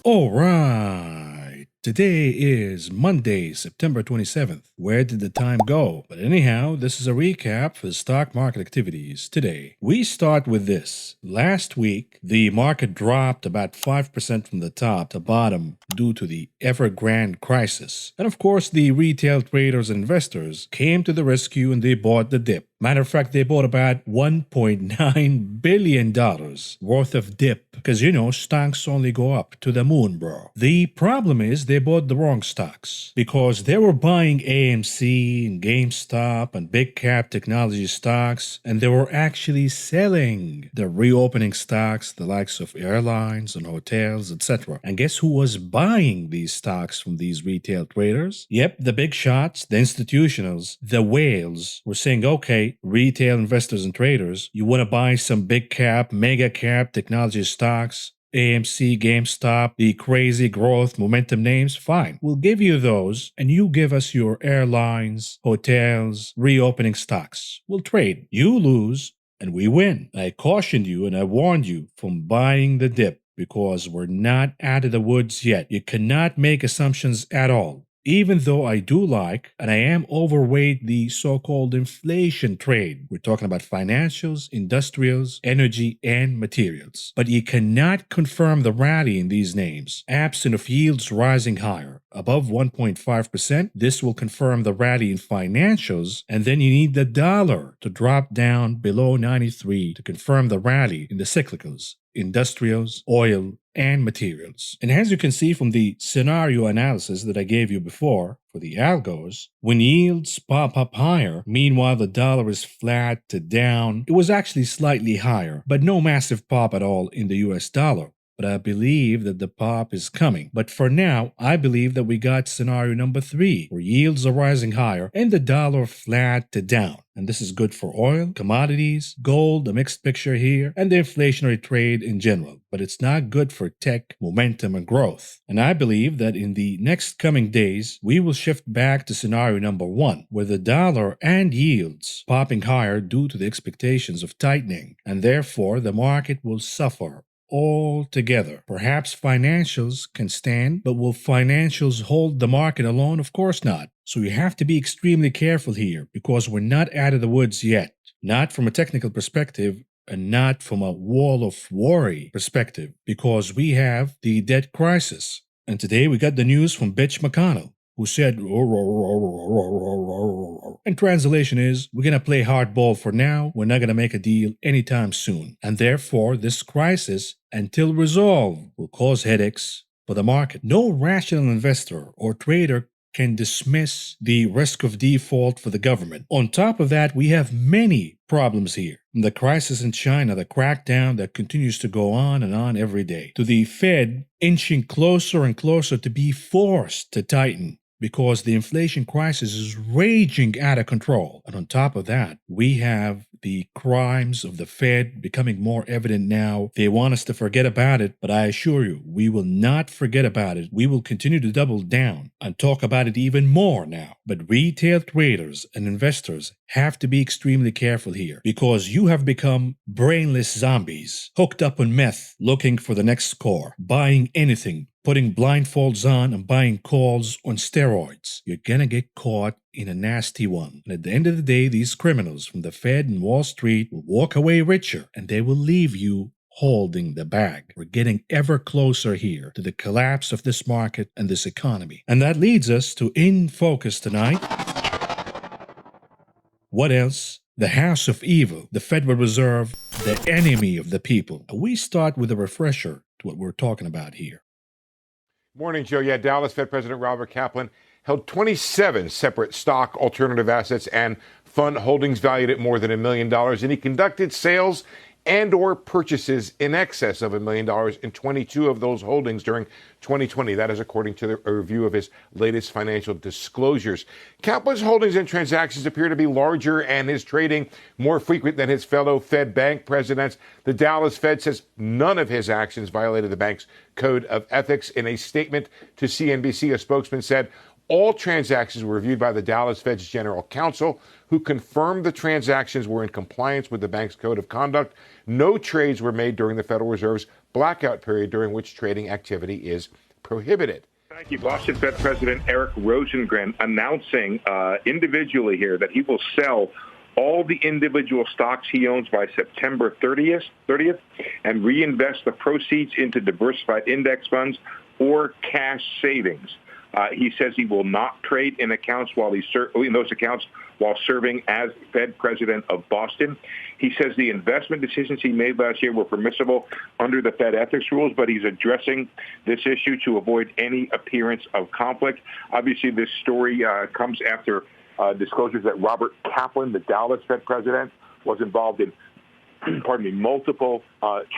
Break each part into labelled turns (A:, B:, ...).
A: All right. Today is Monday, September 27th. Where did the time go? But anyhow, this is a recap for the stock market activities today. We start with this. Last week, the market dropped about 5% from the top to bottom due to the Evergrande crisis. And of course, the retail traders and investors came to the rescue and they bought the dip. Matter of fact, they bought about $1.9 billion worth of dip because, stocks only go up to the moon, bro. The problem is they bought the wrong stocks because they were buying AMC and GameStop and big cap technology stocks, and they were actually selling the reopening stocks, the likes of airlines and hotels, etc. And guess who was buying these stocks from these retail traders? Yep, the big shots, the institutionals, the whales were saying, okay, retail investors and traders, you want to buy some big cap, mega cap technology stocks, AMC, GameStop, the crazy growth momentum names, fine. We'll give you those and you give us your airlines, hotels, reopening stocks. We'll trade. You lose and we win. I cautioned you and I warned you from buying the dip because we're not out of the woods yet. You cannot make assumptions at all. Even though I do like, and I am overweight the so-called inflation trade. We're talking about financials, industrials, energy, and materials. But you cannot confirm the rally in these names. Absent of yields rising higher, above 1.5%, this will confirm the rally in financials, and then you need the dollar to drop down below 93 to confirm the rally in the cyclicals, industrials, oil, and materials. And as you can see from the scenario analysis that I gave you before for the algos, when yields pop up higher, meanwhile the dollar is flat to down, it was actually slightly higher, but no massive pop at all in the US dollar. But I believe that the pop is coming. But for now, I believe that we got scenario number 3, where yields are rising higher and the dollar flat to down. And this is good for oil, commodities, gold, a mixed picture here, and the inflationary trade in general. But it's not good for tech, momentum, and growth. And I believe that in the next coming days, we will shift back to scenario number 1, where the dollar and yields popping higher due to the expectations of tightening. And therefore, the market will suffer all together. Perhaps financials can stand, but will financials hold the market alone? Of course not. So you have to be extremely careful here because we're not out of the woods yet. Not from a technical perspective and not from a wall of worry perspective, because we have the debt crisis. And today we got the news from Bitch McConnell, who said, and translation is, we're going to play hardball for now, we're not going to make a deal anytime soon. And therefore, this crisis, until resolved, will cause headaches for the market. No rational investor or trader can dismiss the risk of default for the government. On top of that, we have many problems here. From the crisis in China, the crackdown that continues to go on and on every day, to the Fed inching closer and closer to be forced to tighten, because the inflation crisis is raging out of control. And on top of that, we have the crimes of the Fed becoming more evident now. They want us to forget about it, but I assure you, we will not forget about it. We will continue to double down and talk about it even more now. But retail traders and investors have to be extremely careful here because you have become brainless zombies, hooked up on meth, looking for the next score, buying anything, putting blindfolds on and buying calls on steroids. You're gonna get caught in a nasty one. And at the end of the day, these criminals from the Fed and Wall Street will walk away richer and they will leave you holding the bag. We're getting ever closer here to the collapse of this market and this economy. And that leads us to In Focus tonight. What else? The House of Evil, the Federal Reserve, the enemy of the people. We start with a refresher to what we're talking about here.
B: Morning, Joe. Yeah, Dallas Fed President Robert Kaplan held 27 separate stock, alternative assets, and fund holdings valued at more than $1 million, and he conducted sales and or purchases in excess of $1 million in 22 of those holdings during 2020. That is according to a review of his latest financial disclosures. Kaplan's holdings and transactions appear to be larger and his trading more frequent than his fellow Fed bank presidents. The Dallas Fed says none of his actions violated the bank's code of ethics. In a statement to CNBC, a spokesman said all transactions were reviewed by the Dallas Fed's general counsel, who confirmed the transactions were in compliance with the bank's code of conduct. No trades were made during the Federal Reserve's blackout period during which trading activity is prohibited.
C: Thank you. Boston Fed President Eric Rosengren announcing individually here that he will sell all the individual stocks he owns by September 30th and reinvest the proceeds into diversified index funds or cash savings. He says he will not trade in accounts in those accounts while serving as Fed president of Boston. He says the investment decisions he made last year were permissible under the Fed ethics rules, but he's addressing this issue to avoid any appearance of conflict. Obviously, this story comes after disclosures that Robert Kaplan, the Dallas Fed president, was involved in, multiple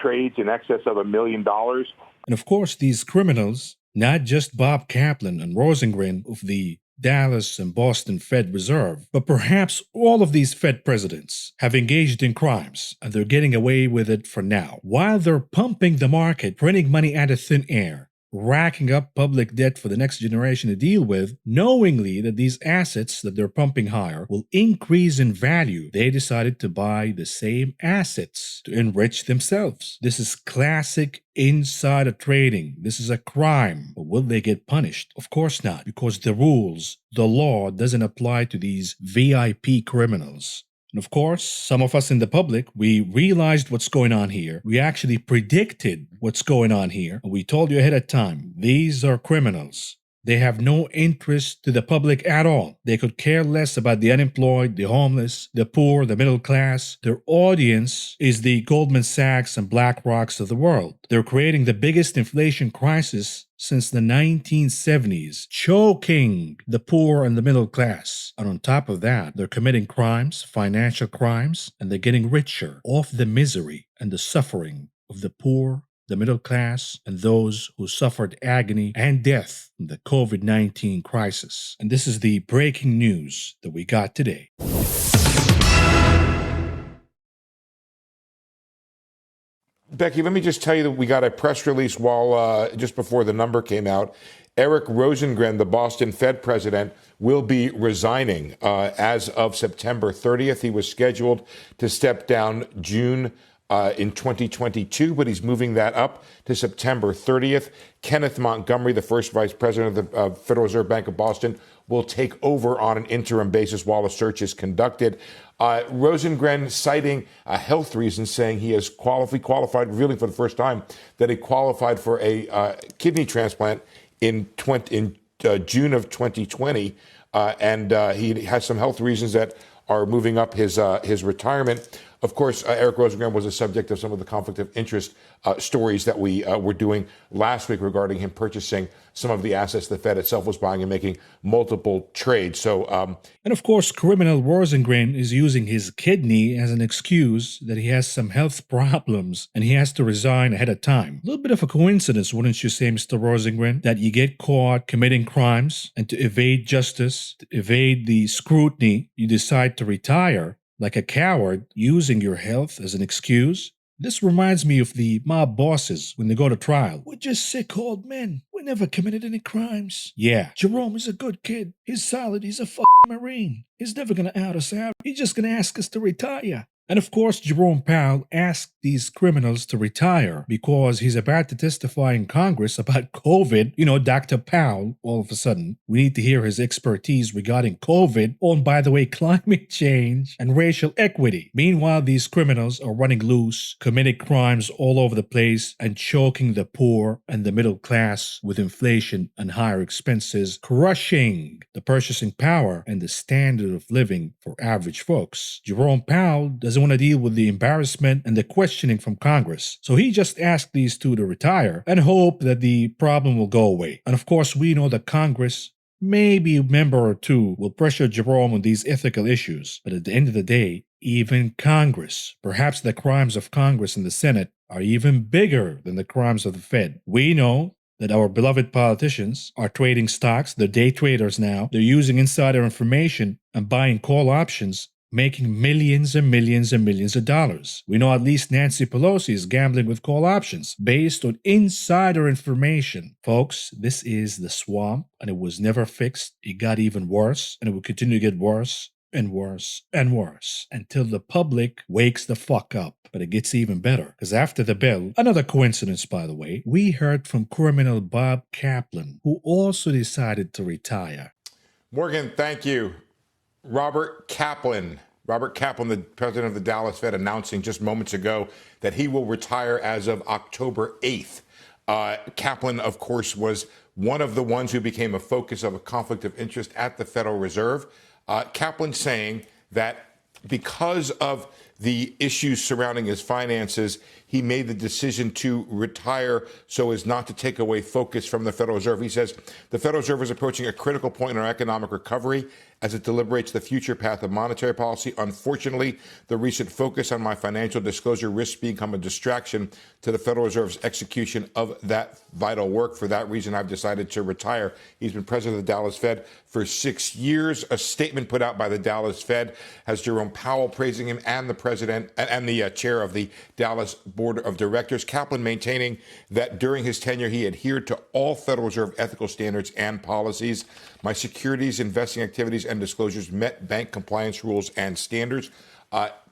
C: trades in excess of $1 million.
A: And of course, these criminals, not just Bob Kaplan and Rosengren of the Dallas and Boston Fed Reserve, but perhaps all of these Fed presidents have engaged in crimes and they're getting away with it for now. While they're pumping the market, printing money out of thin air, racking up public debt for the next generation to deal with, knowingly that these assets that they're pumping higher will increase in value, they decided to buy the same assets to enrich themselves. This is classic insider trading. This is a crime. But will they get punished? Of course not, because the rules, the law doesn't apply to these VIP criminals. And of course, some of us in the public, we realized what's going on here. We actually predicted what's going on here. And we told you ahead of time, these are criminals. They have no interest to the public at all. They could care less about the unemployed, the homeless, the poor, the middle class. Their audience is the Goldman Sachs and BlackRocks of the world. They're creating the biggest inflation crisis since the 1970s, choking the poor and the middle class. And on top of that, they're committing crimes, financial crimes, and they're getting richer off the misery and the suffering of the poor, the middle class, and those who suffered agony and death from the COVID-19 crisis. And this is the breaking news that we got today.
B: Becky, let me just tell you that we got a press release while just before the number came out. Eric Rosengren, the Boston Fed president, will be resigning as of September 30th. He was scheduled to step down June in 2022, but he's moving that up to September 30th. Kenneth Montgomery, the first vice president of the Federal Reserve Bank of Boston, will take over on an interim basis while a search is conducted. Rosengren citing health reasons, saying he has qualified, revealing for the first time that he qualified for a kidney transplant in June of 2020, and he has some health reasons that are moving up his retirement. Of course, Eric Rosengren was the subject of some of the conflict of interest stories that we were doing last week regarding him purchasing some of the assets the Fed itself was buying and making multiple trades.
A: And of course, criminal Rosengren is using his kidney as an excuse that he has some health problems and he has to resign ahead of time. A little bit of a coincidence, wouldn't you say, Mr. Rosengren, that you get caught committing crimes and to evade justice, to evade the scrutiny, you decide to retire like a coward, using your health as an excuse? This reminds me of the mob bosses when they go to trial. We're just sick old men. We never committed any crimes. Yeah, Jerome is a good kid. He's solid. He's a Marine. He's never gonna out us out. He's just gonna ask us to retire. And of course, Jerome Powell asked these criminals to retire because he's about to testify in Congress about COVID. You know, Dr. Powell, all of a sudden, we need to hear his expertise regarding COVID, and by the way, climate change and racial equity. Meanwhile, these criminals are running loose, committing crimes all over the place, and choking the poor and the middle class with inflation and higher expenses, crushing the purchasing power and the standard of living for average folks. Jerome Powell doesn't want to deal with the embarrassment and the questioning from Congress. So he just asked these two to retire and hope that the problem will go away. And of course, we know that Congress, maybe a member or two, will pressure Jerome on these ethical issues. But at the end of the day, even Congress, perhaps the crimes of Congress and the Senate, are even bigger than the crimes of the Fed. We know that our beloved politicians are trading stocks. They're day traders now. They're using insider information and buying call options, making millions and millions and millions of dollars. We know at least Nancy Pelosi is gambling with call options based on insider information. Folks, this is the swamp, and it was never fixed. It got even worse, and it will continue to get worse. and worse and worse until the public wakes the fuck up. But it gets even better, because after the bell, another coincidence by the way, we heard from criminal Bob Kaplan, who also decided to retire.
B: Morgan, thank you. Robert Kaplan, the president of the Dallas Fed, announcing just moments ago that he will retire as of October 8th. Kaplan, of course, was one of the ones who became a focus of a conflict of interest at the Federal Reserve. Kaplan saying that because of the issues surrounding his finances, he made the decision to retire so as not to take away focus from the Federal Reserve. He says the Federal Reserve is approaching a critical point in our economic recovery as it deliberates the future path of monetary policy. Unfortunately, the recent focus on my financial disclosure risks become a distraction to the Federal Reserve's execution of that vital work. For that reason, I've decided to retire. He's been president of the Dallas Fed for 6 years. A statement put out by the Dallas Fed has Jerome Powell praising him and the president and the chair of the Dallas Board of Directors. Kaplan maintaining that during his tenure, he adhered to all Federal Reserve ethical standards and policies. My securities investing activities and disclosures met bank compliance rules and standards.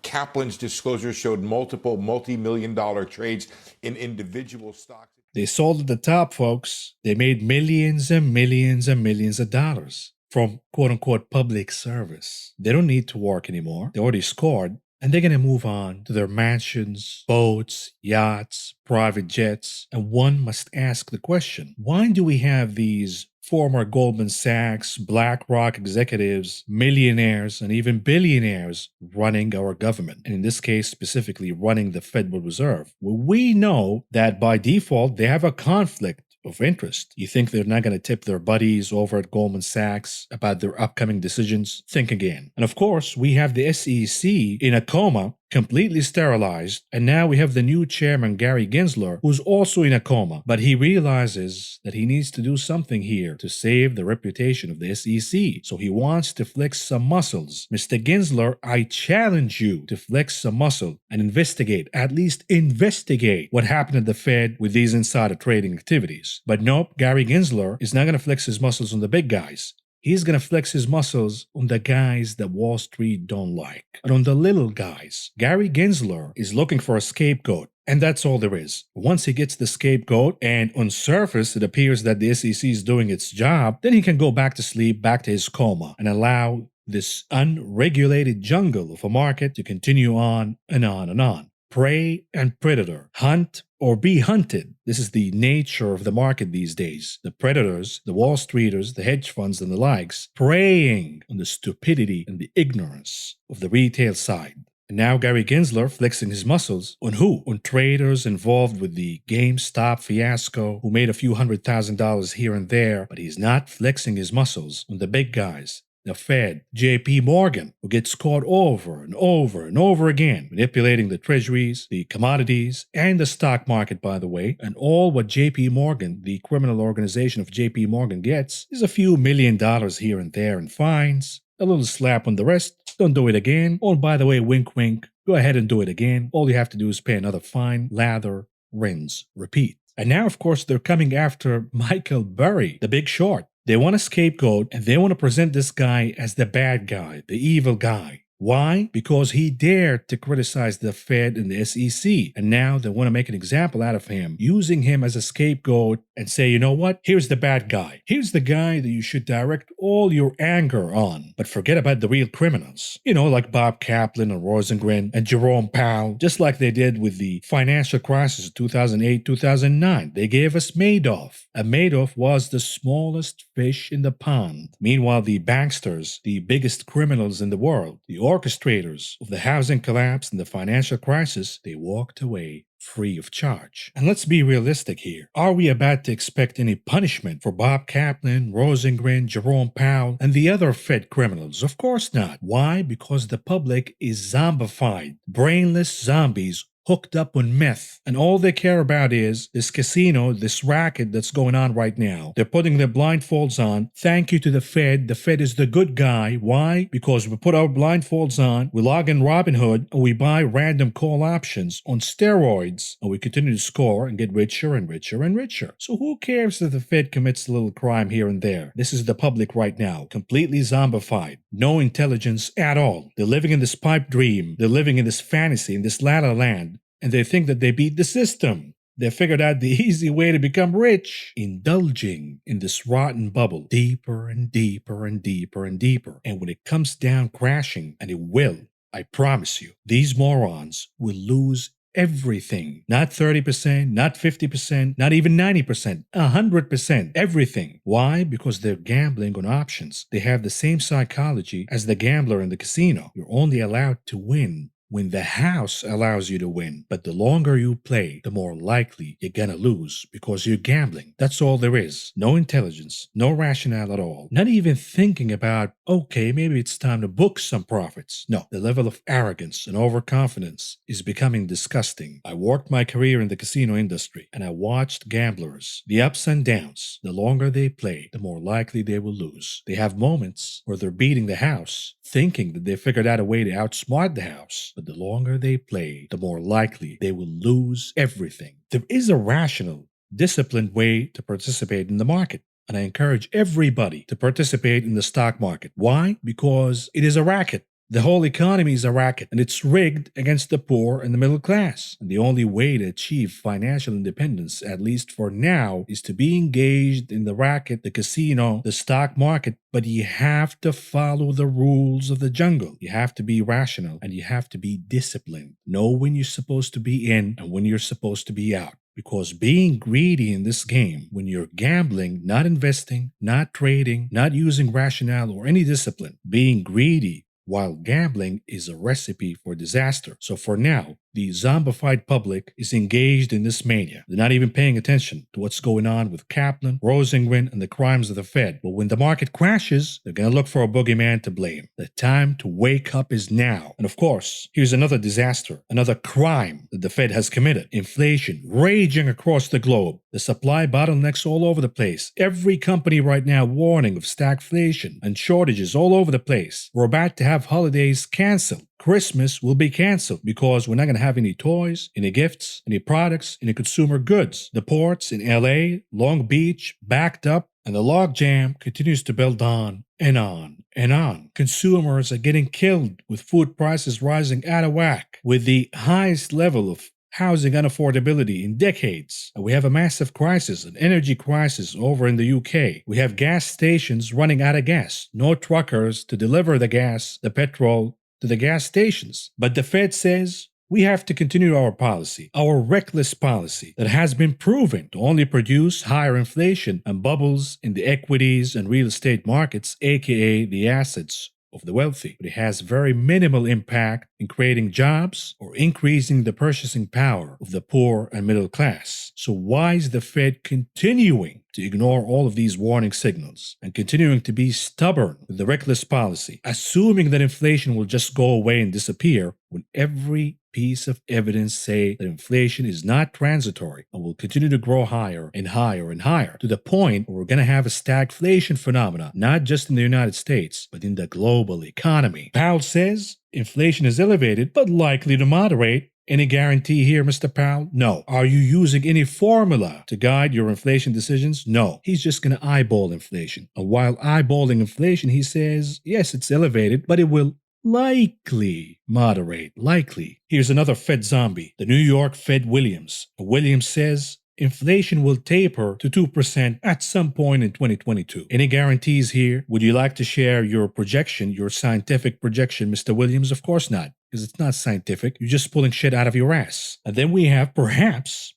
B: Kaplan's disclosures showed multiple multi-million-dollar trades in individual stocks.
A: They sold at the top, folks. They made millions and millions and millions of dollars from quote-unquote public service. They don't need to work anymore. They already scored. And they're going to move on to their mansions, boats, yachts, private jets. And one must ask the question, why do we have these former Goldman Sachs, BlackRock executives, millionaires, and even billionaires running our government? And in this case, specifically running the Federal Reserve. Well, we know that by default, they have a conflict of interest. You think they're not going to tip their buddies over at Goldman Sachs about their upcoming decisions? Think again. And of course, we have the SEC in a coma, completely sterilized, and now we have the new chairman, Gary Gensler, who's also in a coma, but he realizes that he needs to do something here to save the reputation of the SEC, so he wants to flex some muscles. Mr. Gensler, I challenge you to flex some muscle and investigate, at least investigate what happened at the Fed with these insider trading activities. But nope, Gary Gensler is not going to flex his muscles on the big guys. He's going to flex his muscles on the guys that Wall Street don't like, and on the little guys. Gary Gensler is looking for a scapegoat, and that's all there is. Once he gets the scapegoat, and on surface it appears that the SEC is doing its job, then he can go back to sleep, back to his coma, and allow this unregulated jungle of a market to continue on and on and on. Prey and predator, hunt or be hunted. This is the nature of the market these days. The predators, the Wall Streeters, the hedge funds, and the likes, preying on the stupidity and the ignorance of the retail side. And now Gary Gensler flexing his muscles on who? On traders involved with the GameStop fiasco who made a few $100,000 here and there, but he's not flexing his muscles on the big guys. The Fed, J.P. Morgan, who gets caught over and over and over again, manipulating the treasuries, the commodities, and the stock market, by the way, and all what J.P. Morgan, the criminal organization of J.P. Morgan, gets is a few $1 million here and there in fines, a little slap on the wrist, don't do it again, oh, and by the way, wink wink, go ahead and do it again, all you have to do is pay another fine, lather, rinse, repeat. And now, of course, they're coming after Michael Burry, the Big Short. They want a scapegoat, and they want to present this guy as the bad guy, the evil guy. Why? Because he dared to criticize the Fed and the SEC, and now they want to make an example out of him, using him as a scapegoat and say, you know what? Here's the bad guy. Here's the guy that you should direct all your anger on, but forget about the real criminals. You know, like Bob Kaplan and Rosengren and Jerome Powell, just like they did with the financial crisis of 2008-2009. They gave us Madoff, and Madoff was the smallest fish in the pond. Meanwhile, the banksters, the biggest criminals in the world, the orchestrators of the housing collapse and the financial crisis, they walked away free of charge. And let's be realistic here. Are we about to expect any punishment for Bob Kaplan, Rosengren, Jerome Powell, and the other Fed criminals? Of course not. Why? Because the public is zombified. Brainless zombies hooked up on meth, and all they care about is this casino, this racket that's going on right now. They're putting their blindfolds on. Thank you to the Fed. The Fed is the good guy. Why? Because we put our blindfolds on, we log in Robinhood, and we buy random call options on steroids, and we continue to score and get richer and richer and richer. So who cares if the Fed commits a little crime here and there? This is the public right now, completely zombified, no intelligence at all. They're living in this pipe dream. They're living in this fantasy, in this la la land, and they think that they beat the system. They figured out the easy way to become rich, indulging in this rotten bubble deeper and deeper and deeper and deeper. And when it comes down crashing, and it will, I promise you, these morons will lose everything. Not 30%, not 50%, not even 90%, 100%, everything. Why? Because they're gambling on options. They have the same psychology as the gambler in the casino. You're only allowed to win when the house allows you to win. But the longer you play, the more likely you're gonna lose because you're gambling. That's all there is. No intelligence, no rationale at all. Not even thinking about, okay, maybe it's time to book some profits. No, the level of arrogance and overconfidence is becoming disgusting. I worked my career in the casino industry and I watched gamblers, the ups and downs. The longer they play, the more likely they will lose. They have moments where they're beating the house, thinking that they figured out a way to outsmart the house. But the longer they play, the more likely they will lose everything. There is a rational, disciplined way to participate in the market. And I encourage everybody to participate in the stock market. Why? Because it is a racket. The whole economy is a racket, and it's rigged against the poor and the middle class. And the only way to achieve financial independence, at least for now, is to be engaged in the racket, the casino, the stock market. But you have to follow the rules of the jungle. You have to be rational, and you have to be disciplined. Know when you're supposed to be in and when you're supposed to be out. Because being greedy in this game, when you're gambling, not investing, not trading, not using rationale or any discipline, being greedy while gambling is a recipe for disaster. So for now, the zombified public is engaged in this mania. They're not even paying attention to what's going on with Kaplan, Rosengren, and the crimes of the Fed. But when the market crashes, they're going to look for a boogeyman to blame. The time to wake up is now. And of course, here's another disaster, another crime that the Fed has committed. Inflation raging across the globe. The supply bottlenecks all over the place. Every company right now warning of stagflation and shortages all over the place. We're about to have holidays canceled. Christmas will be canceled because we're not going to have any toys, any gifts, any products, any consumer goods. The ports in LA, Long Beach, backed up, and the logjam continues to build on and on and on. Consumers are getting killed with food prices rising out of whack, with the highest level of housing unaffordability in decades. And we have a massive crisis, an energy crisis over in the UK. We have gas stations running out of gas. No truckers to deliver the gas, the petrol, to the gas stations. But the Fed says we have to continue our policy, our reckless policy that has been proven to only produce higher inflation and bubbles in the equities and real estate markets, aka the assets of the wealthy. But it has very minimal impact in creating jobs or increasing the purchasing power of the poor and middle class. So why is the Fed continuing to ignore all of these warning signals and continuing to be stubborn with the reckless policy, assuming that inflation will just go away and disappear when every piece of evidence say that inflation is not transitory and will continue to grow higher and higher and higher to the point where we're going to have a stagflation phenomena, not just in the United States, but in the global economy. Powell says inflation is elevated but likely to moderate. Any guarantee here, Mr. Powell? No. Are you using any formula to guide your inflation decisions? No. He's just going to eyeball inflation. And while eyeballing inflation, he says, yes, it's elevated, but it will likely moderate. Likely. Here's another Fed zombie, the New York Fed Williams. Williams says inflation will taper to 2% at some point in 2022. Any guarantees here? Would you like to share your projection, your scientific projection, Mr. Williams? Of course not, because it's not scientific. You're just pulling shit out of your ass. And then we have perhaps,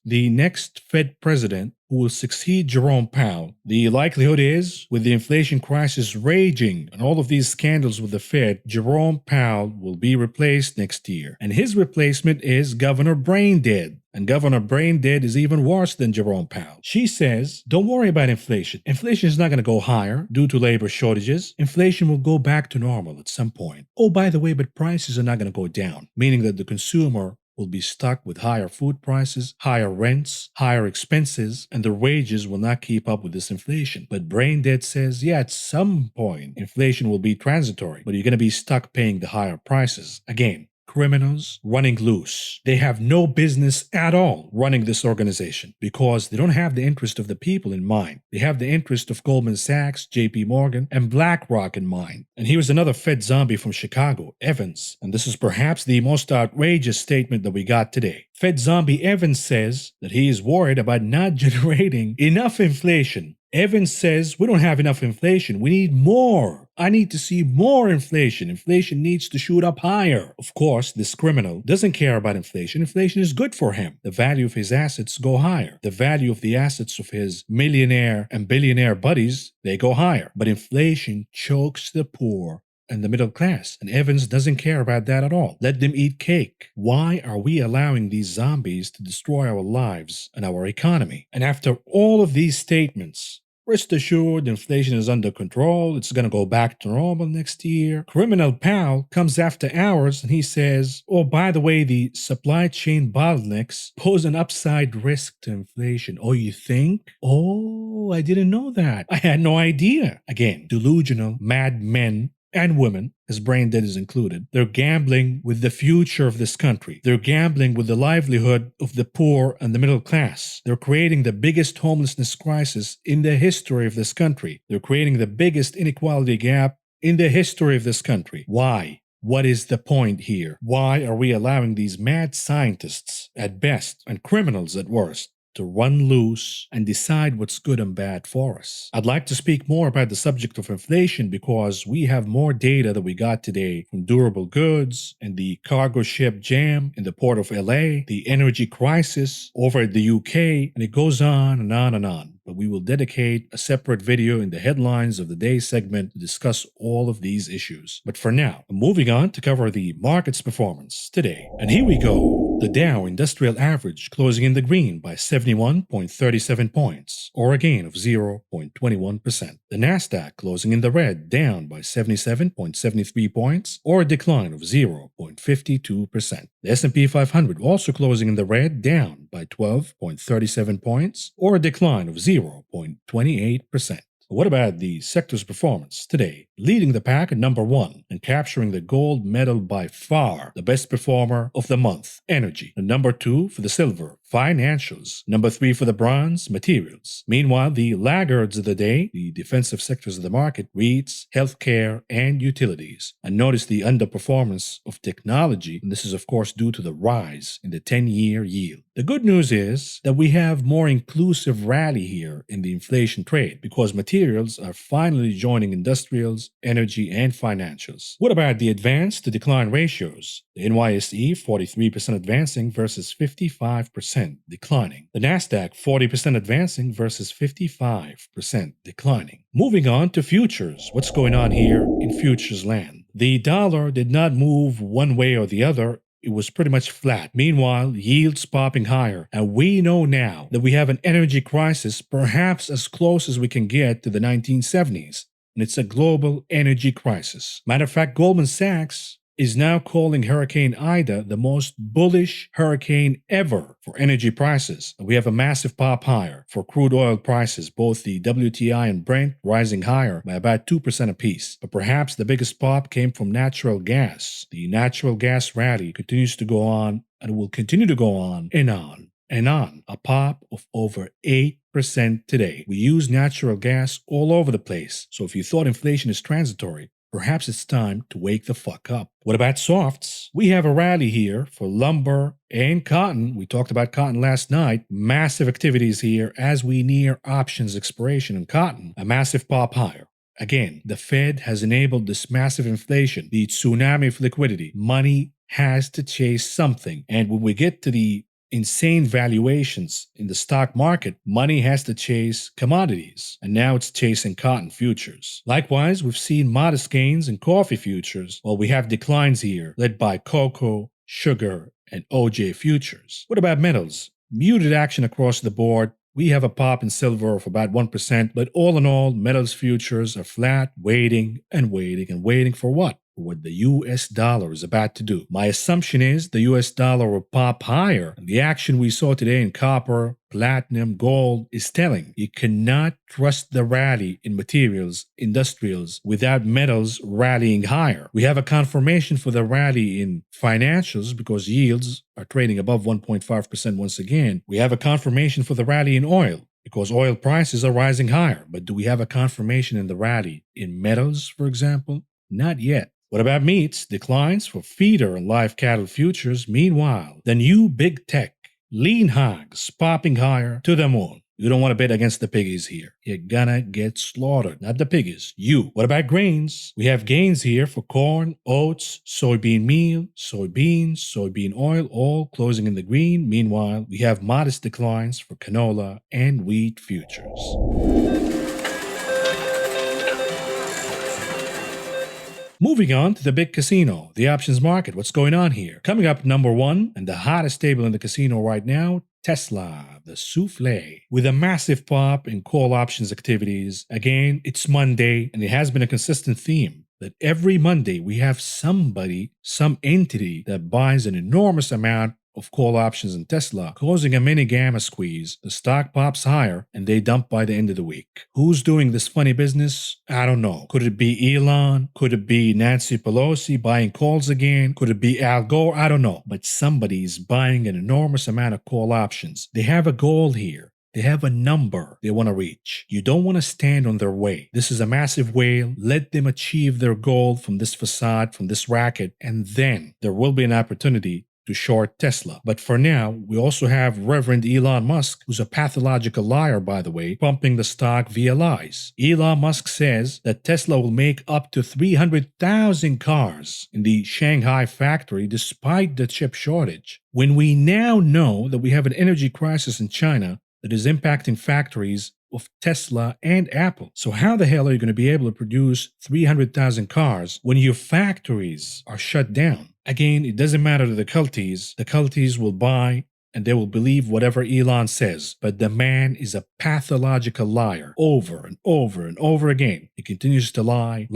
A: the next Fed president who will succeed Jerome Powell. The likelihood is, with the inflation crisis raging and all of these scandals with the Fed, Jerome Powell will be replaced next year. And his replacement is Governor Braindead. And Governor Braindead is even worse than Jerome Powell. She says, don't worry about inflation. Inflation is not going to go higher due to labor shortages. Inflation will go back to normal at some point. Oh, by the way, but prices are not going to go down, meaning that the consumer will be stuck with higher food prices, higher rents, higher expenses, and their wages will not keep up with this inflation. But Brain Dead says, yeah, at some point, inflation will be transitory, but you're going to be stuck paying the higher prices. Again, criminals running loose. They have no business at all running this organization because they don't have the interest of the people in mind. They have the interest of Goldman Sachs, JP Morgan, and BlackRock in mind. And here's another Fed zombie from Chicago, Evans. And this is perhaps the most outrageous statement that we got today. Fed zombie Evans says that he is worried about not generating enough inflation. Evans says, we don't have enough inflation. We need more. I need to see more inflation. Inflation needs to shoot up higher. Of course, this criminal doesn't care about inflation. Inflation is good for him. The value of his assets go higher. The value of the assets of his millionaire and billionaire buddies, they go higher. But inflation chokes the poor and the middle class. And Evans doesn't care about that at all. Let them eat cake. Why are we allowing these zombies to destroy our lives and our economy? And after all of these statements, rest assured, inflation is under control. It's going to go back to normal next year. Criminal Powell comes after hours and he says, oh, by the way, the supply chain bottlenecks pose an upside risk to inflation. Oh, you think? Oh, I didn't know that. I had no idea. Again, delusional madmen and women, as Brain Dead is included, they're gambling with the future of this country. They're gambling with the livelihood of the poor and the middle class. They're creating the biggest homelessness crisis in the history of this country. They're creating the biggest inequality gap in the history of this country. Why? What is the point here? Why are we allowing these mad scientists at best and criminals at worst to run loose and decide what's good and bad for us? I'd like to speak more about the subject of inflation because we have more data that we got today from durable goods and the cargo ship jam in the port of LA, the energy crisis over at the UK, and it goes on and on and on. But we will dedicate a separate video in the headlines of the day segment to discuss all of these issues. But for now, I'm moving on to cover the market's performance today. And here we go. The Dow Industrial Average closing in the green by 71.37 points, or a gain of 0.21%. The Nasdaq closing in the red, down by 77.73 points, or a decline of 0.52%. The S&P 500 also closing in the red, down by 12.37 points, or a decline of 0.28%. What about the sector's performance today? Leading the pack at number 1 and capturing the gold medal by far, the best performer of the month, energy. And number 2 for the silver, financials. Number 3 for the bronze, materials. Meanwhile, the laggards of the day, the defensive sectors of the market, REITs, healthcare, and utilities. And notice the underperformance of technology, and this is of course due to the rise in the 10-year yield. The good news is that we have more inclusive rally here in the inflation trade because materials are finally joining industrials, energy, and financials. What about the advance to decline ratios? The NYSE 43% advancing versus 55% declining. The Nasdaq 40% advancing versus 55% declining. Moving on to futures. What's going on here in futures land? The dollar did not move one way or the other. It was pretty much flat. Meanwhile, yields popping higher. And we know now that we have an energy crisis perhaps as close as we can get to the 1970s. And it's a global energy crisis. Matter of fact, Goldman Sachs is now calling Hurricane Ida the most bullish hurricane ever for energy prices. We have a massive pop higher for crude oil prices, both the WTI and Brent rising higher by about 2% apiece. But perhaps the biggest pop came from natural gas. The natural gas rally continues to go on and will continue to go on and on and on. A pop of over 8% today. We use natural gas all over the place. So if you thought inflation is transitory, perhaps it's time to wake the fuck up. What about softs? We have a rally here for lumber and cotton. We talked about cotton last night. Massive activities here as we near options expiration in cotton. A massive pop higher. Again, the Fed has enabled this massive inflation, the tsunami of liquidity. Money has to chase something. And when we get to the insane valuations in the stock market, money has to chase commodities, and now it's chasing cotton futures. Likewise, we've seen modest gains in coffee futures, while we have declines here, led by cocoa, sugar, and OJ futures. What about metals? Muted action across the board. We have a pop in silver of about 1%, but all in all, metals futures are flat, waiting and waiting and waiting for what? for what the US dollar is about to do. My assumption is the US dollar will pop higher, and the action we saw today in copper, platinum, gold is telling you cannot trust the rally in materials, industrials, without metals rallying higher. We have a confirmation for the rally in financials because yields are trading above 1.5% once again. We have a confirmation for the rally in oil because oil prices are rising higher. But do we have a confirmation in the rally in metals, for example? Not yet. What about meats? Declines for feeder and live cattle futures. Meanwhile, the new big tech, lean hogs popping higher to the moon. You don't want to bet against the piggies here. You're gonna get slaughtered. Not the piggies, you. What about grains? We have gains here for corn, oats, soybean meal, soybeans, soybean oil, all closing in the green. Meanwhile, we have modest declines for canola and wheat futures. Moving on to the big casino, the options market. What's going on here? Coming up number one, and the hottest table in the casino right now, Tesla, the souffle, with a massive pop in call options activities. Again, it's Monday, and it has been a consistent theme that every Monday we have somebody, some entity that buys an enormous amount of call options in Tesla, causing a mini gamma squeeze. The stock pops higher and they dump by the end of the week. Who's doing this funny business? I don't know. Could it be Elon? Could it be Nancy Pelosi buying calls again? Could it be Al Gore? I don't know. But somebody is buying an enormous amount of call options. They have a goal here. They have a number they want to reach. You don't want to stand on their way. This is a massive whale. Let them achieve their goal from this facade, from this racket, and then there will be an opportunity to short Tesla. But for now, we also have Reverend Elon Musk, who's a pathological liar, by the way, pumping the stock via lies. Elon Musk says that Tesla will make up to 300,000 cars in the Shanghai factory despite the chip shortage. When we now know that we have an energy crisis in China that is impacting factories of Tesla and Apple. So how the hell are you going to be able to produce 300,000 cars when your factories are shut down? Again, it doesn't matter to the culties. The culties will buy and they will believe whatever Elon says. But the man is a pathological liar over and over and over again. He continues to lie,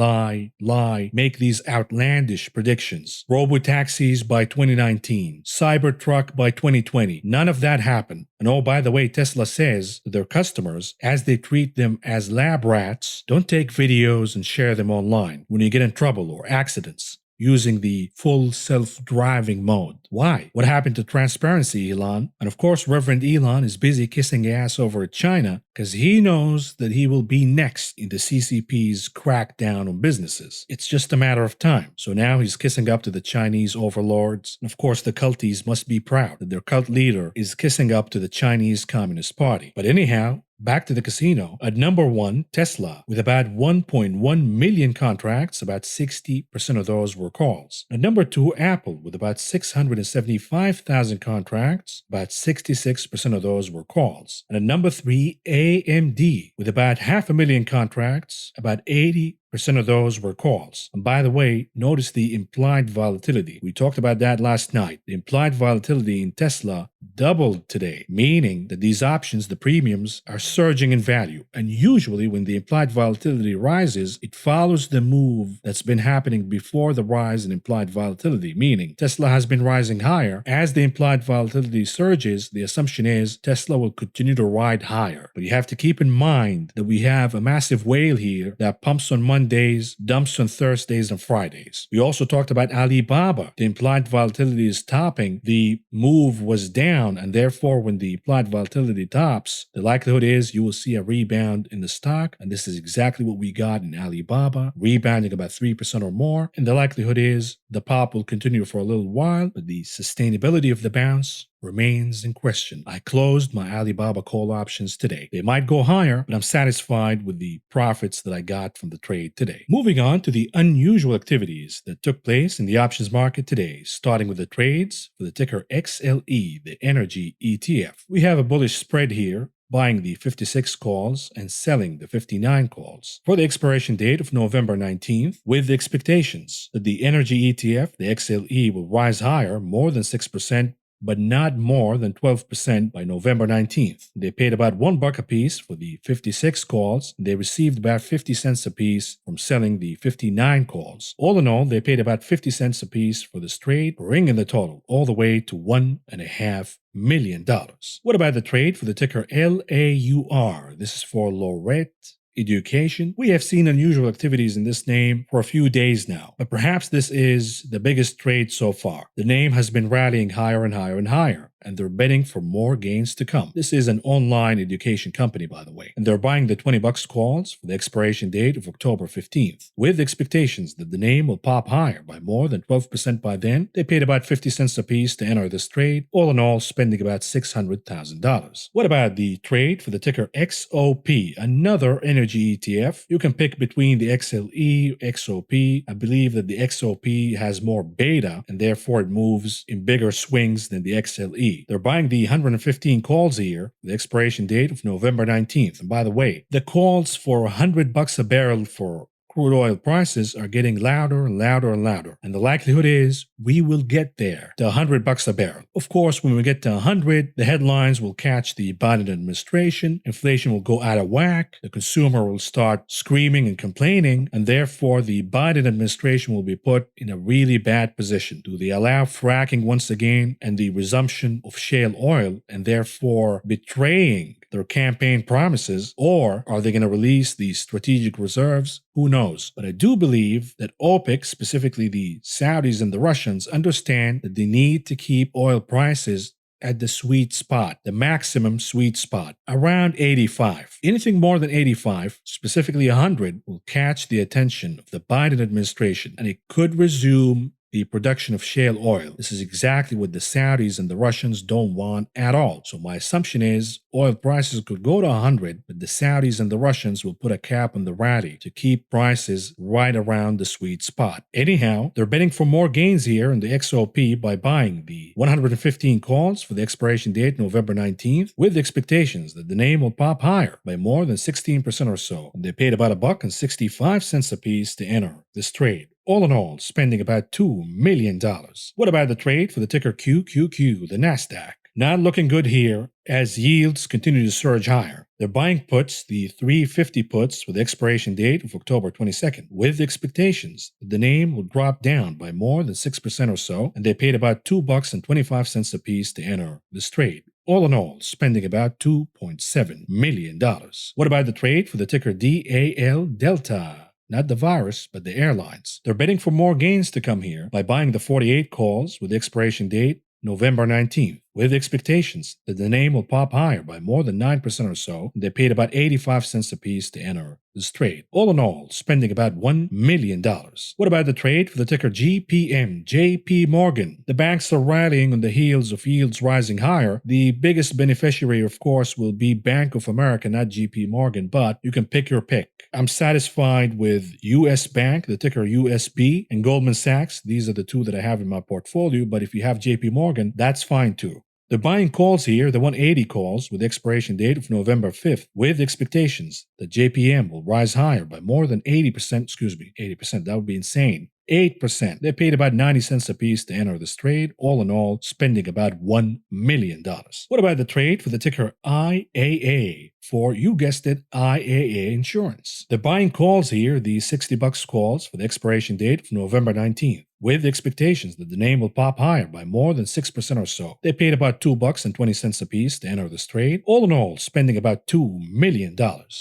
A: make these outlandish predictions. Robo-taxis by 2019, Cybertruck by 2020. None of that happened. And oh, by the way, Tesla says to their customers, as they treat them as lab rats, don't take videos and share them online when you get in trouble or accidents using the full self-driving mode. Why? What happened to transparency, Elon? And of course, Reverend Elon is busy kissing ass over at China because he knows that he will be next in the CCP's crackdown on businesses. It's just a matter of time. So now he's kissing up to the Chinese overlords. And of course, the culties must be proud that their cult leader is kissing up to the Chinese Communist Party. But anyhow, back to the casino. At number one, Tesla, with about 1.1 million contracts, about 60% of those were calls. At number two, Apple, with about 675,000 contracts, about 66% of those were calls. And at number three, AMD, with about 500,000 contracts, about 80% of those were calls. And by the way, notice the implied volatility. We talked about that last night. The implied volatility in Tesla doubled today, meaning that these options, the premiums, are surging in value. And usually when the implied volatility rises, it follows the move that's been happening before the rise in implied volatility, meaning Tesla has been rising higher. As the implied volatility surges, the assumption is Tesla will continue to ride higher. But you have to keep in mind that we have a massive whale here that pumps on Mondays, dumps on Thursdays and Fridays. We also talked about Alibaba. The implied volatility is topping. The move was down, and therefore when the implied volatility tops, the likelihood is you will see a rebound in the stock, and this is exactly what we got in Alibaba, rebounding about 3% or more, and the likelihood is the pop will continue for a little while, but the sustainability of the bounce remains in question. I closed my Alibaba call options today. They might go higher, but I'm satisfied with the profits that I got from the trade today. Moving on to the unusual activities that took place in the options market today, starting with the trades for the ticker XLE, the energy ETF. We have a bullish spread here, buying the 56 calls and selling the 59 calls for the expiration date of November 19th, with the expectations that the energy ETF, the XLE, will rise higher more than 6% but not more than 12% by November 19th. They paid about $1 apiece for the 56 calls. They received about 50 cents apiece from selling the 59 calls. All in all, they paid about 50 cents apiece for this trade, bringing the total all the way to $1.5 million. What about the trade for the ticker LAUR? This is for Lorette Education. We have seen unusual activities in this name for a few days now, but perhaps this is the biggest trade so far. The name has been rallying higher and higher and higher, and they're betting for more gains to come. This is an online education company, by the way, and they're buying the $20 calls for the expiration date of October 15th, with expectations that the name will pop higher by more than 12% by then. They paid about 50 cents apiece to enter this trade, all in all spending about $600,000. What about the trade for the ticker XOP, another energy ETF? You can pick between the XLE, XOP. I believe that the XOP has more beta, and therefore it moves in bigger swings than the XLE. They're buying the 115 calls here, the expiration date of November 19th. And by the way, the calls for $100 a barrel for crude oil prices are getting louder and louder and louder. And the likelihood is we will get there to $100 a barrel. Of course, when we get to 100, the headlines will catch the Biden administration, inflation will go out of whack, the consumer will start screaming and complaining, and therefore the Biden administration will be put in a really bad position. Do they allow fracking once again and the resumption of shale oil, and therefore betraying their campaign promises, or are they going to release the strategic reserves? Who knows? But I do believe that OPEC, specifically the Saudis and the Russians, understand that they need to keep oil prices at the sweet spot, the maximum sweet spot, around 85. Anything more than 85, specifically 100, will catch the attention of the Biden administration, and it could resume the production of shale oil. This is exactly what the Saudis and the Russians don't want at all. So my assumption is oil prices could go to 100, but the Saudis and the Russians will put a cap on the rally to keep prices right around the sweet spot. Anyhow, they're betting for more gains here in the XOP by buying the 115 calls for the expiration date November 19th, with expectations that the name will pop higher by more than 16% or so. And they paid about $1.65 a piece to enter this trade. All in all, spending about $2 million. What about the trade for the ticker QQQ, the NASDAQ? Not looking good here as yields continue to surge higher. They're buying puts, the 350 puts with the expiration date of October 22nd, with expectations that the name will drop down by more than 6% or so, and they paid about $2.25 a piece to enter this trade. All in all, spending about $2.7 million. What about the trade for the ticker DAL Delta? Not the virus, but the airlines. They're betting for more gains to come here by buying the 48 calls with the expiration date November 19th, with expectations that the name will pop higher by more than 9% or so, and they paid about 85 cents a piece to enter this trade. All in all, spending about $1 million. What about the trade for the ticker GPM, JP Morgan? The banks are rallying on the heels of yields rising higher. The biggest beneficiary, of course, will be Bank of America, not JP Morgan, but you can pick your pick. I'm satisfied with US Bank, the ticker USB, and Goldman Sachs. These are the two that I have in my portfolio, but if you have JP Morgan, that's fine too. They're buying calls here, the 180 calls, with the expiration date of November 5th, with expectations that JPM will rise higher by more than 80%, 80%, that would be insane. 8%. They paid about 90 cents a piece to enter this trade, all in all, spending about $1 million. What about the trade for the ticker IAA? For, you guessed it, IAA Insurance. They're buying calls here, the $60 calls for the expiration date of November 19th, with expectations that the name will pop higher by more than 6% or so. They paid about $2.20 a piece to enter this trade, all in all, spending about $2 million.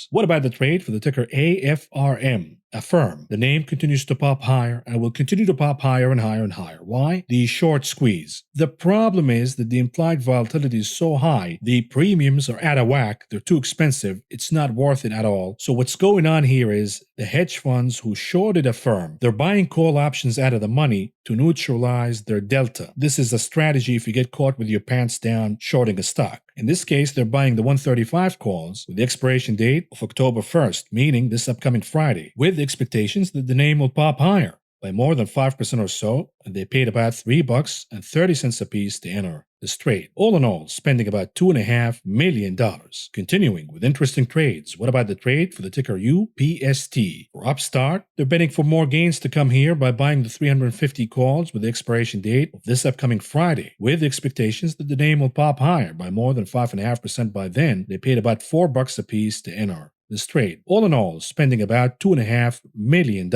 A: What about the trade for the ticker AFRM? Affirm. The name continues to pop higher and will continue to pop higher and higher and higher. Why? The short squeeze. The problem is that the implied volatility is so high, the premiums are out of whack, they're too expensive, it's not worth it at all. So what's going on here is the hedge funds who shorted Affirm, they're buying call options out of the money to neutralize their delta. This is a strategy if you get caught with your pants down shorting a stock. In this case, they're buying the 135 calls with the expiration date of October 1st, meaning this upcoming Friday, with expectations that the name will pop higher by more than 5% or so, and they paid about $3.30 apiece to enter this trade. All in all, spending about $2.5 million. Continuing with interesting trades, what about the trade for the ticker UPST? For Upstart, they're betting for more gains to come here by buying the 350 calls with the expiration date of this upcoming Friday, with expectations that the name will pop higher by more than 5.5% by then. They paid about $4 apiece to enter this trade. All in all, spending about $2.5 million.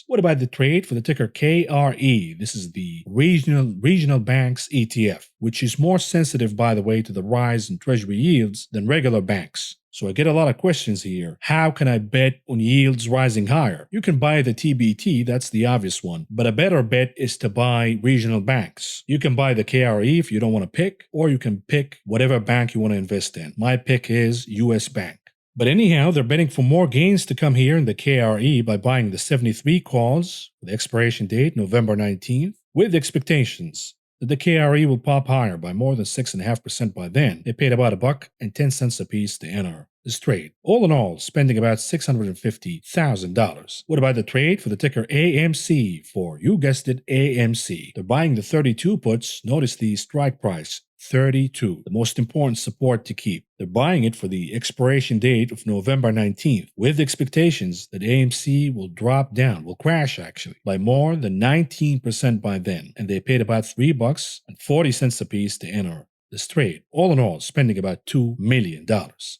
A: What about the trade for the ticker KRE? This is the regional banks ETF, which is more sensitive, by the way, to the rise in treasury yields than regular banks. So I get a lot of questions here. How can I bet on yields rising higher? You can buy the TBT, that's the obvious one. But a better bet is to buy regional banks. You can buy the KRE if you don't want to pick, or you can pick whatever bank you want to invest in. My pick is US Bank. But anyhow, they're betting for more gains to come here in the KRE by buying the 73 calls with expiration date November 19th, with expectations that the KRE will pop higher by more than 6.5% by then. They paid about $1.10 apiece to enter this trade. All in all, spending about $650,000. What about the trade for the ticker AMC? For, you guessed it, AMC. They're buying the 32 puts. Notice the strike price. 32, the most important support to keep. They're buying it for the expiration date of November 19th, with expectations that AMC will drop down, will crash actually, by more than 19% by then. And they paid about $3.40 apiece to enter this trade. All in all, spending about $2 million.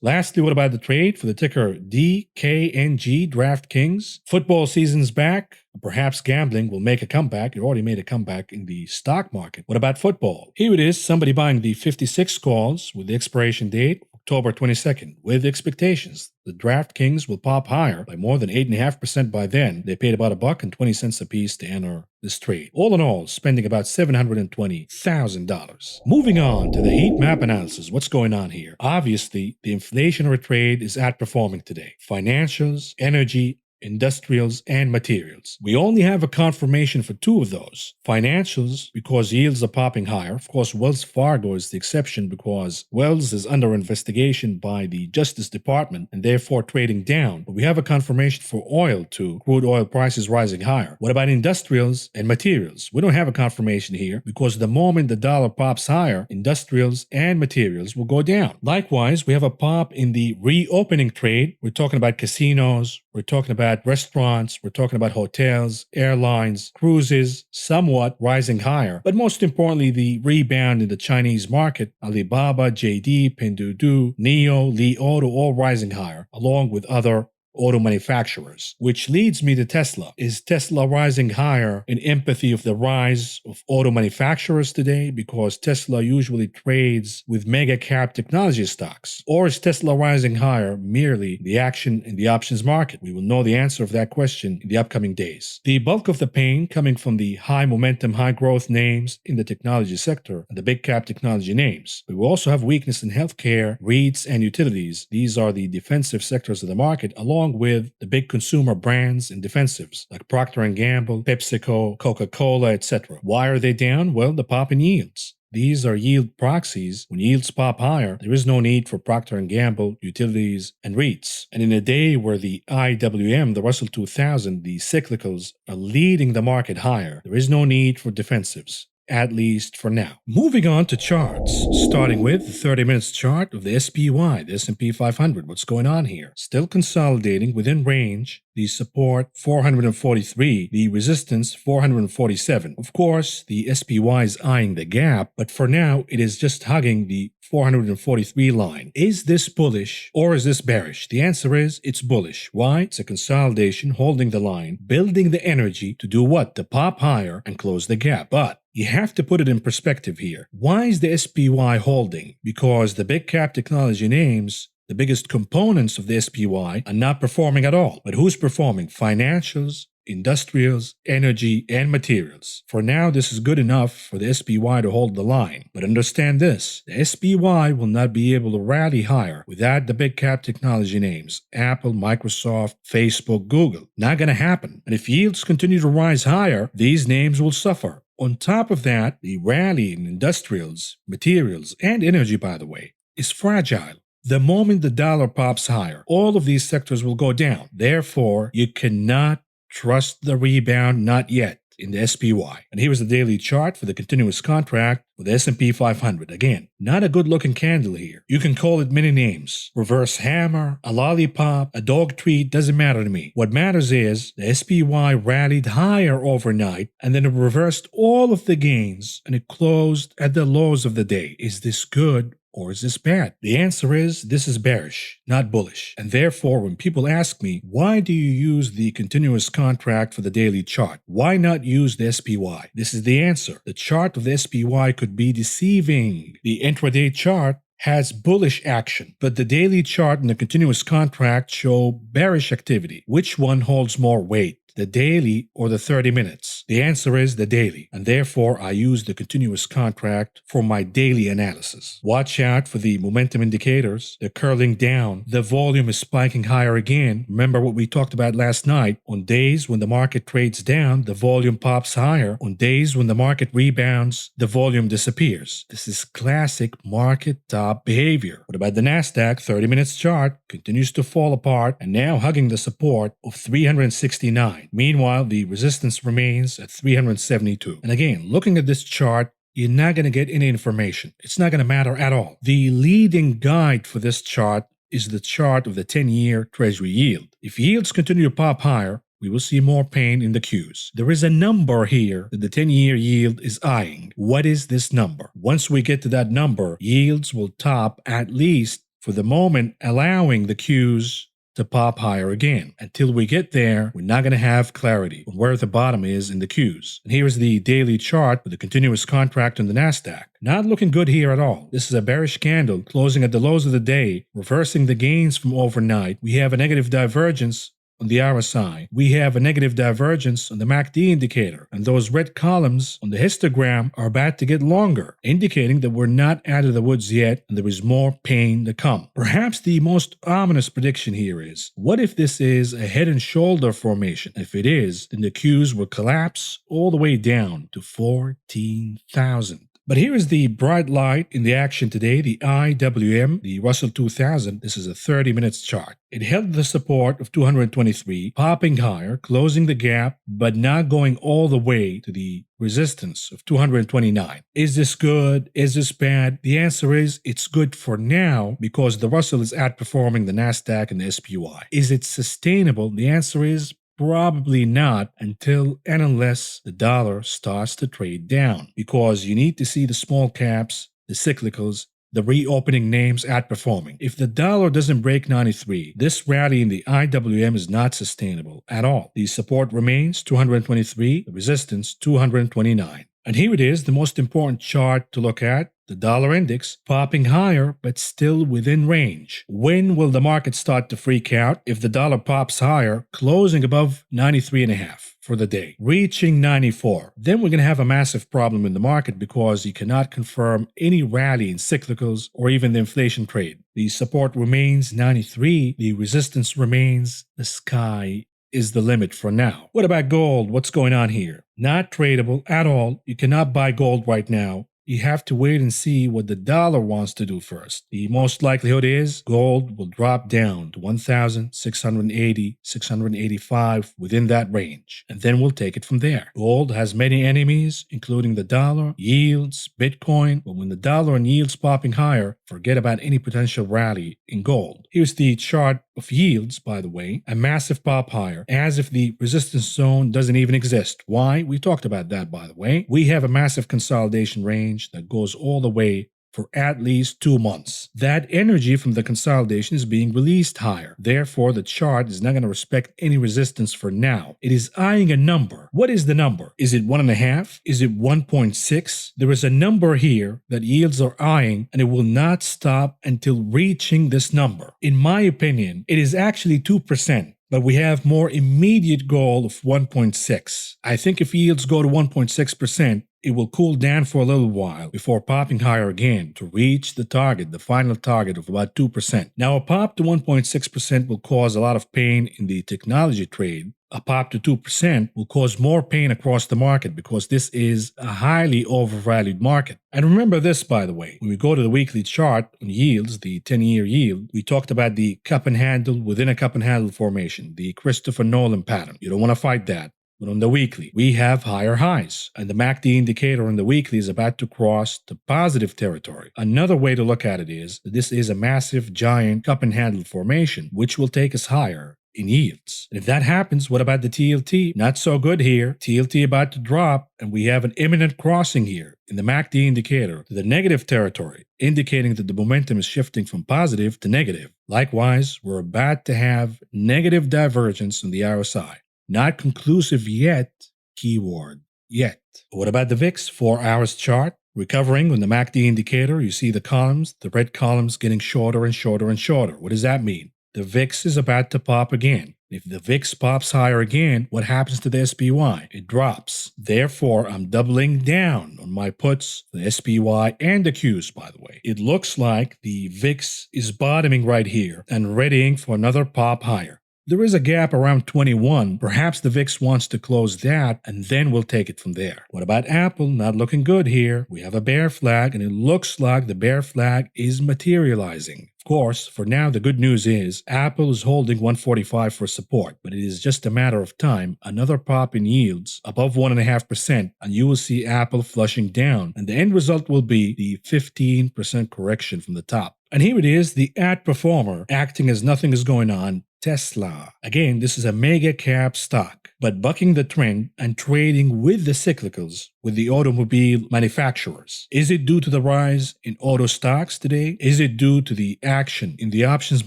A: Lastly, what about the trade for the ticker DKNG, DraftKings? Football season's back. Perhaps gambling will make a comeback. It already made a comeback in the stock market. What about football? Here it is, somebody buying the 56 calls with the expiration date October 22nd, with expectations the DraftKings will pop higher by more than 8.5% by then. They paid about $1.20 apiece to enter this trade. All in all, spending about $720,000. Moving on to the heat map analysis. What's going on here? Obviously, the inflationary trade is outperforming today. Financials, energy, industrials, and materials. We only have a confirmation for two of those. Financials, because yields are popping higher. Of course, Wells Fargo is the exception because Wells is under investigation by the Justice Department and therefore trading down. But we have a confirmation for oil too. Crude oil prices rising higher. What about industrials and materials? We don't have a confirmation here because the moment the dollar pops higher, industrials and materials will go down. Likewise, we have a pop in the reopening trade. We're talking about casinos. We're talking about restaurants, we're talking about hotels, airlines, cruises, somewhat rising higher. But most importantly, the rebound in the Chinese market, Alibaba, JD, Pinduoduo, NIO, Li Auto, all rising higher, along with other auto manufacturers, which leads me to Tesla. Is Tesla rising higher in empathy of the rise of auto manufacturers today because Tesla usually trades with mega cap technology stocks? Or is Tesla rising higher merely the action in the options market? We will know the answer of that question in the upcoming days. The bulk of the pain coming from the high momentum, high growth names in the technology sector and the big cap technology names. We will also have weakness in healthcare, REITs, and utilities. These are the defensive sectors of the market, along with the big consumer brands and defensives like Procter & Gamble, PepsiCo, Coca-Cola, etc. Why are they down? Well, the pop in yields. These are yield proxies. When yields pop higher, there is no need for Procter & Gamble, utilities, and REITs. And in a day where the IWM, the Russell 2000, the cyclicals are leading the market higher, there is no need for defensives. At least for now. Moving on to charts, starting with the 30 minutes chart of the SPY, the S&P 500. What's going on here? Still consolidating within range. The support 443, the resistance 447. Of course, the SPY is eyeing the gap, but for now it is just hugging the 443 line. Is this bullish or is this bearish? The answer is it's bullish. Why? It's a consolidation holding the line, building the energy to do what? To pop higher and close the gap. But you have to put it in perspective here. Why is the SPY holding? Because the big cap technology names, the biggest components of the SPY, are not performing at all. But who's performing? Financials, industrials, energy, and materials. For now, this is good enough for the SPY to hold the line. But understand this, the SPY will not be able to rally higher without the big cap technology names, Apple, Microsoft, Facebook, Google. Not going to happen. And if yields continue to rise higher, these names will suffer. On top of that, the rally in industrials, materials, and energy, by the way, is fragile. The moment the dollar pops higher, all of these sectors will go down. Therefore, you cannot trust the rebound, not yet. in the SPY. And here is the daily chart for the continuous contract with the S&P 500. Again, not a good looking candle here. You can call it many names. Reverse hammer, a lollipop, a dog treat, doesn't matter to me. What matters is the SPY rallied higher overnight and then it reversed all of the gains and it closed at the lows of the day. Is this good? Or is this bad? The answer is this is bearish, not bullish. And therefore, when people ask me, why do you use the continuous contract for the daily chart? Why not use the SPY? This is the answer. The chart of the SPY could be deceiving. The intraday chart has bullish action, but the daily chart and the continuous contract show bearish activity. Which one holds more weight? The daily or the 30 minutes? The answer is the daily, and therefore I use the continuous contract for my daily analysis. Watch out for the momentum indicators. They're curling down. The volume is spiking higher again. Remember what we talked about last night. On days when the market trades down, the volume pops higher. On days when the market rebounds, the volume disappears. This is classic market top behavior. What about the NASDAQ 30 minutes chart? Continues to fall apart and now hugging the support of 369. Meanwhile, the resistance remains at 372. And again, looking at this chart, you're not going to get any information. It's not going to matter at all. The leading guide for this chart is the chart of the 10-year Treasury yield. If yields continue to pop higher, we will see more pain in the Qs. There is a number here that the 10-year yield is eyeing. What is this number? Once we get to that number, yields will top at least for the moment, allowing the Qs to pop higher again. Until we get there, we're not going to have clarity on where the bottom is in the Qs. And here's the daily chart with the continuous contract on the NASDAQ. Not looking good here at all. This is a bearish candle closing at the lows of the day, reversing the gains from overnight. We have a negative divergence on the RSI. We have a negative divergence on the MACD indicator, and those red columns on the histogram are about to get longer, indicating that we're not out of the woods yet and there is more pain to come. Perhaps the most ominous prediction here is, what if this is a head and shoulder formation? If it is, then the Qs will collapse all the way down to 14,000. But here is the bright light in the action today, the IWM, the Russell 2000. This is a 30 minutes chart. It held the support of 223, popping higher, closing the gap, but not going all the way to the resistance of 229. Is this good? Is this bad? The answer is it's good for now because the Russell is outperforming the NASDAQ and the SPY. Is it sustainable? The answer is probably not until and unless the dollar starts to trade down, because you need to see the small caps, the cyclicals, the reopening names outperforming. If the dollar doesn't break 93, this rally in the IWM is not sustainable at all. The support remains 223, the resistance 229. And here it is, the most important chart to look at. The dollar index popping higher, but still within range. When will the market start to freak out? If the dollar pops higher, closing above 93.5 for the day, reaching 94. Then we're going to have a massive problem in the market because you cannot confirm any rally in cyclicals or even the inflation trade. The support remains 93. The resistance remains. The sky is the limit for now. What about gold? What's going on here? Not tradable at all. You cannot buy gold right now. You have to wait and see what the dollar wants to do first. The most likelihood is gold will drop down to 1,680, 685 within that range, and then we'll take it from there. Gold has many enemies, including the dollar, yields, Bitcoin, but when the dollar and yields popping higher, forget about any potential rally in gold. Here's the chart of yields, by the way, a massive pop higher, as if the resistance zone doesn't even exist. Why? We talked about that, by the way. We have a massive consolidation range that goes all the way for at least 2 months. That energy from the consolidation is being released higher. Therefore, the chart is not going to respect any resistance for now. It is eyeing a number. What is the number? Is it 1.5? Is it 1.6? There is a number here that yields are eyeing, and it will not stop until reaching this number. In my opinion, it is actually 2%. But we have more immediate goal of 1.6. I think if yields go to 1.6%, it will cool down for a little while before popping higher again to reach the target, the final target of about 2%. Now, a pop to 1.6% will cause a lot of pain in the technology trade. A pop to 2% will cause more pain across the market because this is a highly overvalued market. And remember this, by the way, when we go to the weekly chart on yields, the 10-year yield, we talked about the cup and handle within a cup and handle formation, the Christopher Nolan pattern. You don't want to fight that. But on the weekly, we have higher highs, and the MACD indicator on the weekly is about to cross to positive territory. Another way to look at it is that this is a massive, giant cup and handle formation, which will take us higher in yields. And if that happens, what about the TLT? Not so good here. TLT about to drop, and we have an imminent crossing here in the MACD indicator to the negative territory, indicating that the momentum is shifting from positive to negative. Likewise, we're about to have negative divergence in the RSI. Not conclusive yet, keyword, yet. What about the VIX 4 hours chart? Recovering on the MACD indicator, you see the columns, the red columns getting shorter and shorter and shorter. What does that mean? The VIX is about to pop again. If the VIX pops higher again, what happens to the SPY? It drops. Therefore, I'm doubling down on my puts, the SPY and the Qs, by the way. It looks like the VIX is bottoming right here and readying for another pop higher. There is a gap around 21. Perhaps the VIX wants to close that, and then we'll take it from there. What about Apple? Not looking good here. We have a bear flag, and it looks like the bear flag is materializing. Of course, for now, the good news is Apple is holding 145 for support, but it is just a matter of time. Another pop in yields above 1.5%, and you will see Apple flushing down, and the end result will be the 15% correction from the top. And here it is, the ad performer acting as nothing is going on. Tesla. Again, this is a mega cap stock, but bucking the trend and trading with the cyclicals with the automobile manufacturers. Is it due to the rise in auto stocks today? Is it due to the action in the options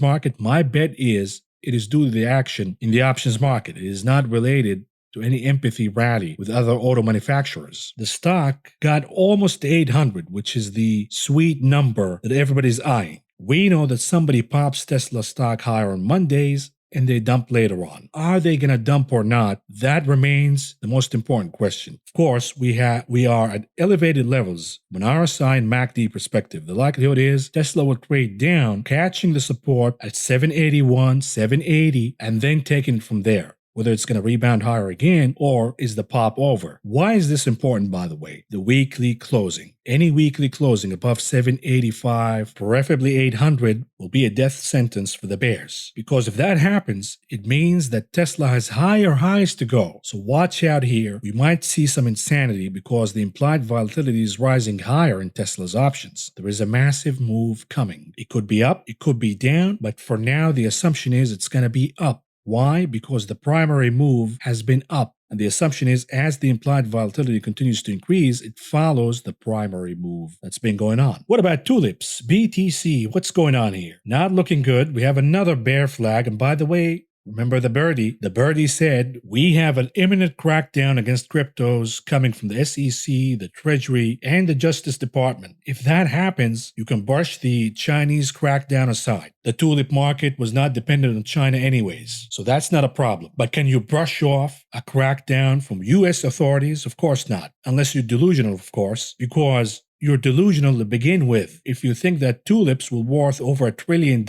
A: market? My bet is it is due to the action in the options market. It is not related to any empathy rally with other auto manufacturers. The stock got almost to 800, which is the sweet number that everybody's eyeing. We know that somebody pops Tesla stock higher on Mondays and they dump later on. Are they going to dump or not? That remains the most important question. Of course, we are at elevated levels from an RSI and MACD perspective. The likelihood is Tesla will trade down, catching the support at 781, 780, and then taking it from there. Whether it's going to rebound higher again or is the pop over. Why is this important, by the way? The weekly closing. Any weekly closing above 785, preferably 800, will be a death sentence for the bears. Because if that happens, it means that Tesla has higher highs to go. So watch out here. We might see some insanity because the implied volatility is rising higher in Tesla's options. There is a massive move coming. It could be up, it could be down, but for now the assumption is it's going to be up. Why? Because the primary move has been up. And the assumption is as the implied volatility continues to increase, it follows the primary move that's been going on. What about tulips? BTC, what's going on here? Not looking good. We have another bear flag. And by the way, remember the birdie? The birdie said, we have an imminent crackdown against cryptos coming from the SEC, the Treasury, and the Justice Department. If that happens, you can brush the Chinese crackdown aside. The tulip market was not dependent on China anyways, so that's not a problem. But can you brush off a crackdown from U.S. authorities? Of course not, unless you're delusional, of course, because you're delusional to begin with if you think that tulips will worth over $1 trillion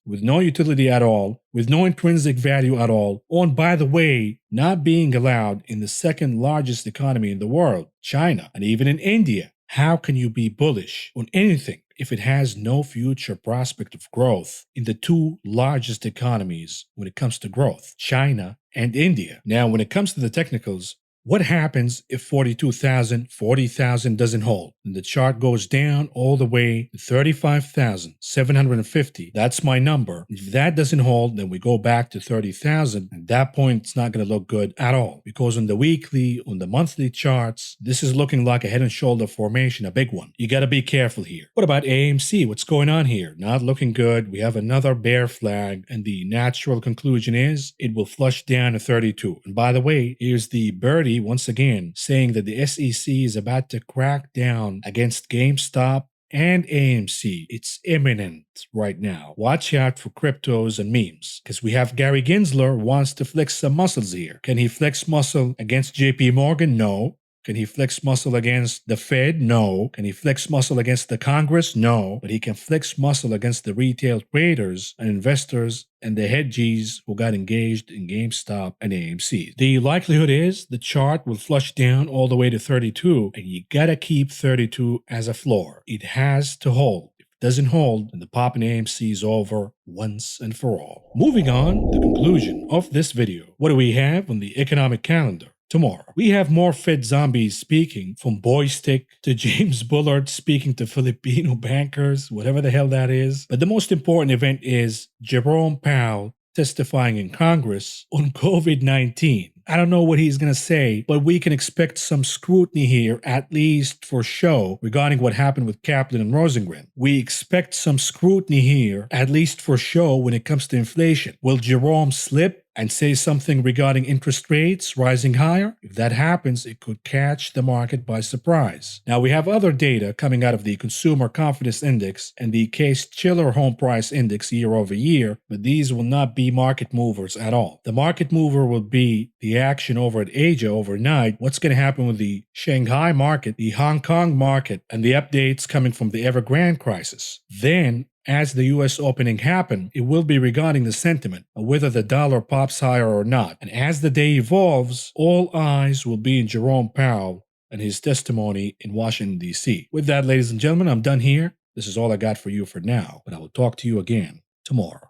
A: with no utility at all, with no intrinsic value at all, and by the way, not being allowed in the second largest economy in the world, China, and even in India. How can you be bullish on anything if it has no future prospect of growth in the two largest economies when it comes to growth, China and India? Now, when it comes to the technicals, what happens if 42,000, 40,000 doesn't hold? And the chart goes down all the way to 35,750. That's my number. If that doesn't hold, then we go back to 30,000. At that point, it's not going to look good at all. Because on the weekly, on the monthly charts, this is looking like a head and shoulder formation, a big one. You got to be careful here. What about AMC? What's going on here? Not looking good. We have another bear flag. And the natural conclusion is it will flush down to 32. And by the way, here's the birdie once again saying that the SEC is about to crack down against GameStop and AMC. It's imminent right now. Watch out for cryptos and memes because we have Gary Gensler wants to flex some muscles here. Can he flex muscle against JP Morgan? No. Can he flex muscle against the Fed? No. Can he flex muscle against the Congress? No. But he can flex muscle against the retail traders and investors and the hedgies who got engaged in GameStop and AMC. The likelihood is the chart will flush down all the way to 32, and you gotta keep 32 as a floor. It has to hold. If doesn't hold, then the pop in AMC is over once and for all. Moving on, the conclusion of this video. What do we have on the economic calendar? Tomorrow, we have more Fed zombies speaking, from Boystick to James Bullard speaking to Filipino bankers, whatever the hell that is. But the most important event is Jerome Powell testifying in Congress on COVID-19. I don't know what he's going to say, but we can expect some scrutiny here, at least for show, regarding what happened with Kaplan and Rosengren. We expect some scrutiny here, at least for show, when it comes to inflation. Will Jerome slip and say something regarding interest rates rising higher? If that happens, it could catch the market by surprise. Now, we have other data coming out of the Consumer Confidence Index and the Case-Shiller Home Price Index year over year, but these will not be market movers at all. The market mover will be the action over at Asia overnight, what's going to happen with the Shanghai market, the Hong Kong market, and the updates coming from the Evergrande crisis. Then, as the U.S. opening happen, it will be regarding the sentiment of whether the dollar pops higher or not. And as the day evolves, all eyes will be in Jerome Powell and his testimony in Washington, D.C. With that, ladies and gentlemen, I'm done here. This is all I got for you for now, but I will talk to you again tomorrow.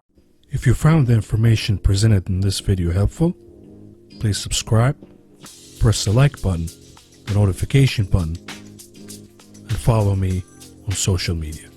A: If you found the information presented in this video helpful, please subscribe, press the like button, the notification button, and follow me on social media.